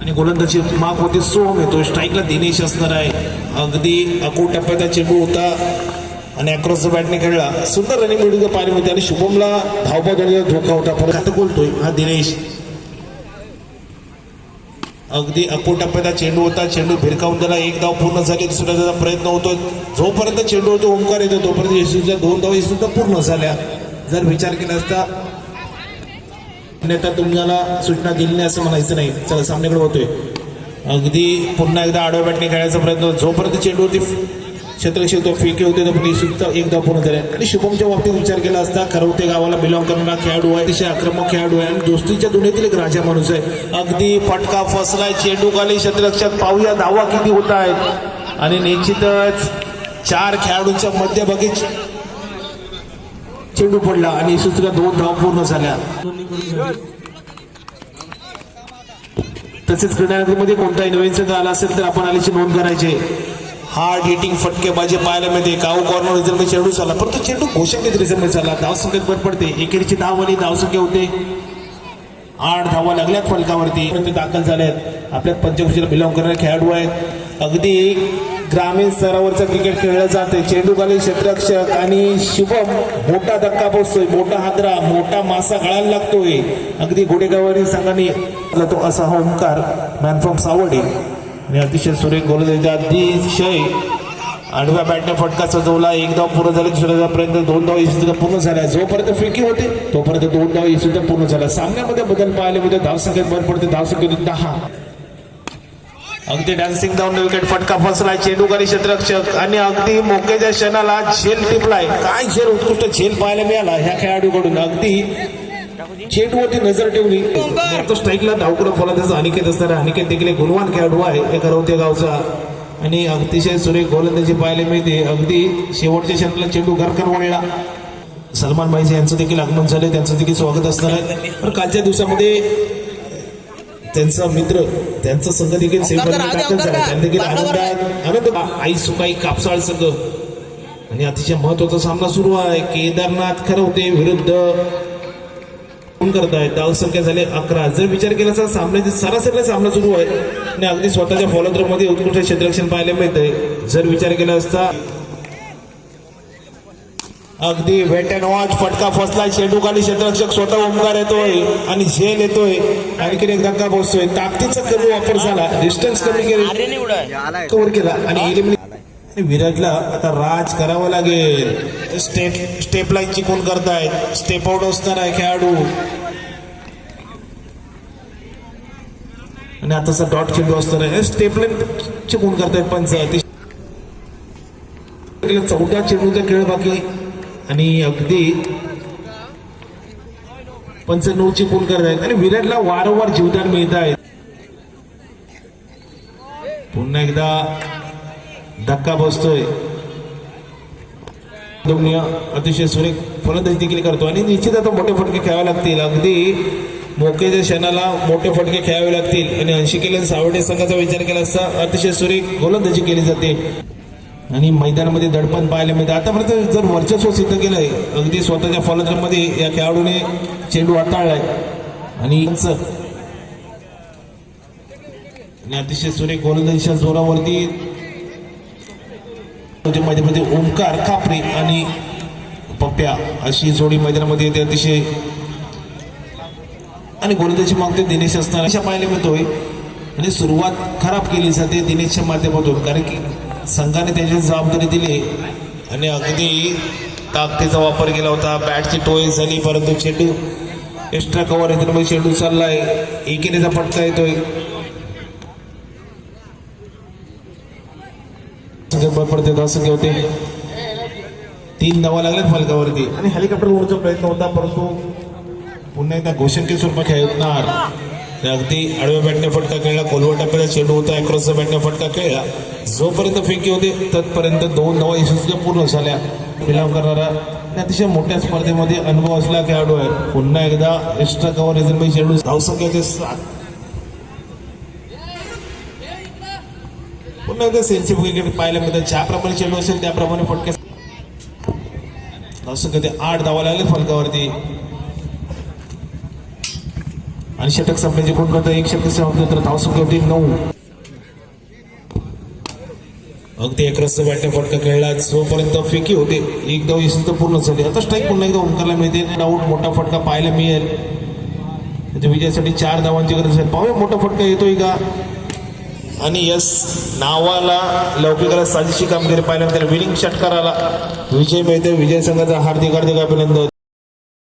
आणि गोलंदाजी माग होती सोम येतो. स्ट्राईकला दिनेश असणार आहे. अगदी अकोट टप्प्याचा चेंडू होता आणि अक्रॉस द बॅटने खेळला. सुंदर रनिंग मिळून पाहिली होती आणि शुभमला धावपा देण्याचा धोका होता. पण आता बोलतोय हा दिनेश. अगदी अकोट टप्प्याचा चेंडू होता. चेंडू भिरकावून त्याला एक धाव पूर्ण झाली. दुसरा त्याचा प्रयत्न होतो. जोपर्यंत चेंडू होतो ओंकार येतो तोपर्यंत यशस्वीच्या 2 धावा सुद्धा पूर्ण झाल्या. जर विचार केला असता नेता तुम्हाला सूचना दिली नाही असं म्हणायचं नाही. चला सामन्याकडे होतोय. अगदी पुन्हा एकदा आडव्या बॅटने खेळायचा प्रयत्न. जोपर्यंत चेंडूवरती क्षेत्ररक्षक तो फेके होते तोपर्यंत सुद्धा एक धाव पूर्ण झाले. आणि शुभमच्या बाबतीत विचार केला असता खरवते गावाला बिलॉंग करणारा खेळाडू आहे. अतिशय आक्रमक खेळाडू आहे आणि दोस्तीच्या दुनियेतील एक राजा माणूस आहे. अगदी फटका फसलाय. चेंडू खाली क्षेत्ररक्षक. पाहूया धावा किती होत आहेत. आणि निश्चितच 4 खेळाडूंच्या मध्यभागी चेंडू पडला आणि सुद्धा 2 धावा पूर्ण झाल्या. तसेच क्रीडामध्ये कोणताही नवीन संघ आला असेल तर आपण आलीची नोंद करायची. हार्ड हिटिंग फटकेबाजी पाहायला मिळते. काऊ कॉर्नर रिझल्ट चेंडू झाला परंतु चेंडू घोषणेत रिझल्ट झाला. धावसंख्येत भर पडते. एकेरीची धाव आणि धावसंख्या होते 8 धावा लागल्यात फलकावरती. दाखल झाल्यात. आपल्या पंचकुशीला बिलॉंग करणारे खेळाडू आहेत. अगदी ग्रामीण स्तरावरचं क्रिकेट खेळलं जाते. चेंडू खाली क्षेत्ररक्षक आणि शुभम मोठा धक्का पोचतोय. मोठा हादरा मोठा मासा गळायला लागतोय. अगदी घोडेगावरी संघाने तो असा हा ओंकार मॅन फ्रॉम सावडी आणि अतिशय सुरेख गोलंदाजी. अतिशय आडव्या बॅटने फटका सजवला. 1 धाव पूर्ण झाली. दुसऱ्या पर्यंत 2 धाव सुद्धा पूर्ण झाल्या. जोपर्यंत फेकी होते तोपर्यंत 2 धाव सुद्धा पूर्ण झाल्या. सामन्यामध्ये बदल पाहायला मिळतो. धावसंख्येत भर पडते. धावसंख्येत 10. अगदी डान्सिंग धावून विकेट. फटका फसलाय. चेंडू खाली क्षेत्ररक्षक आणि अगदी मोक्याच्या क्षणाला झेल टिपलाय. काय झेल उत्कृष्ट झेल पाहायला मिळाला ह्या खेळाडूकडून. अगदी चेंडूवरती नजर ठेवली. स्ट्राईकला धावकडं फलंदाज अनिकेत असणारा. अनिकेत देखील गुणवान खेळाडू आहे एका रवते गावचा आणि अतिशय सुरेख गोलंदाजी पाहायला मिळते. अगदी शेवटच्या क्षणाला चेंडू घरकर वळला. सलमान भाई यांचं देखील आगमन झाले. त्यांचं देखील स्वागत असणार आहे. पण कालच्या दिवसामध्ये त्यांचा मित्र त्यांचा संघ देखील दाखल झाला. त्यांनी देखील आनंद आई सुकाई कापसाळ संघ आणि अतिशय महत्वाचा सामना सुरू आहे. केदारनाथ खरवते विरुद्ध करतायत. धावसंख्या झाली 11. जर विचार केला तर सामन्याची सरासरीला सामना सुरू आहे आणि अगदी स्वतःच्या फॉलोथ्रोमध्ये उत्कृष्ट क्षेत्ररक्षण पाहायला मिळतंय. जर विचार केला असता अगदी वेट अँड वॉच. फटका फसलाय. चेंडू खाली क्षेत्ररक्षक स्वतः ओंकार येतोय आणि झेल येतोय. आणखी एक धक्का पोहोचतोय. ताकदीचा कमी वापर झाला. डिस्टन्स कमी कव्हर केला आणि विराटला आता राज करावं लागेल. स्टेप लाईन चिकून करतायत. स्टेप आउट असणार आहे खेळाडू आणि आताचा डॉट चेंडू असणार आहे. स्टेप लाईन चिकून करतायत पंच. 14 चेंडूचा खेळ बाकी आणि अगदी पंच 9 चिकून करतायत आणि विराटला वारंवार जीवदान मिळत आहे. पुन्हा एकदा धक्का बसतोय. अतिशय सुरेख फलंदाजी देखील करतो आणि निश्चित आता मोठे फटके खेळावे लागतील. अगदी मोक्याच्या क्षणाला मोठे फटके खेळावे लागतील आणि 80 केले सावडे संघाचा विचार केला असता अतिशय सुरेख गोलंदाजी केली जाते आणि मैदानामध्ये दडपण पाहायला मिळते. आतापर्यंत जर वर्चस्व सिद्ध केलंय अगदी स्वतःच्या फलंदाजीमध्ये या खेळाडूने चेंडू हाताळलाय आणि अतिशय सुरेख गोलंदाजीच्या जोरावरती मध्ये ओंकार कापरे आणि पप्प्या अशी जोडी मैदानामध्ये येते. अतिशय आणि गोलंदाजी मागते दिनेश असणार अशा पाहायला मिळतोय आणि सुरुवात खराब केली जाते दिनेशच्या माध्यमातून कारण की संघाने त्याची जबाबदारी दिली आणि अगदी ताकदीचा वापर केला होता. बॅटची टोळी झाली परंतु चेंडू एक्स्ट्रा कव्हर येतो. चेंडू चाललाय. एकेरीचा फटका येतोय. पडते. धावसंख्या होते 3 धावा लागल्यात फलकावरती आणि हेलिकॉप्टर उडण्याचा प्रयत्न होता परंतु पुन्हा एकदा घोषणकी स्वरूपात खेळणार. अगदी आडव्या बॅटने फटका खेळला. कोलवट टप्प्याचा चेंडू होता. अक्रॉसचा बॅटने फटका खेळला. जोपर्यंत फेकी होते तत्पर्यंत 2 धावा यशस्वी पूर्ण झाल्या. बिलॉंग करणारा अतिशय मोठ्या स्पर्धेमध्ये अनुभव असलेला खेळाडू आहे. पुन्हा एकदा एक्स्ट्रा कव्हर रिझल्ट चेंडू. धावसंख्या होते 7. पुन्हा एकदा सेन्सिटिव्ह क्रिकेट पाहायला मिळतं. ज्याप्रमाणे चेंडू असेल त्याप्रमाणे फटके. धावसंख्या 8 धावा लागले फलकावरती आणि षटक संपण्याचे कोण करतं एक षटक समाप्त तर धावसंख्या होती 9. अगदी एक रस्ता बॅटने फटका खेळला जोपर्यंत फेकी होते एक धाव यशस्वी तर पूर्ण झाली. आता स्ट्राईक पुन्हा एकदा ओंकारला मिळते आउट मोठा फटका पाहायला मिळेल. त्याच्या विजयासाठी 4 धावांची गरज आहे. पाहूया मोठा फटका येतोय का आणि यस नावाला लौकिकाला साजेशी कामगिरी पाहायला मिळते. विनिंग षटकाराला विजय मिळते. विजय संघाचा हार्दिक अभिनंदन.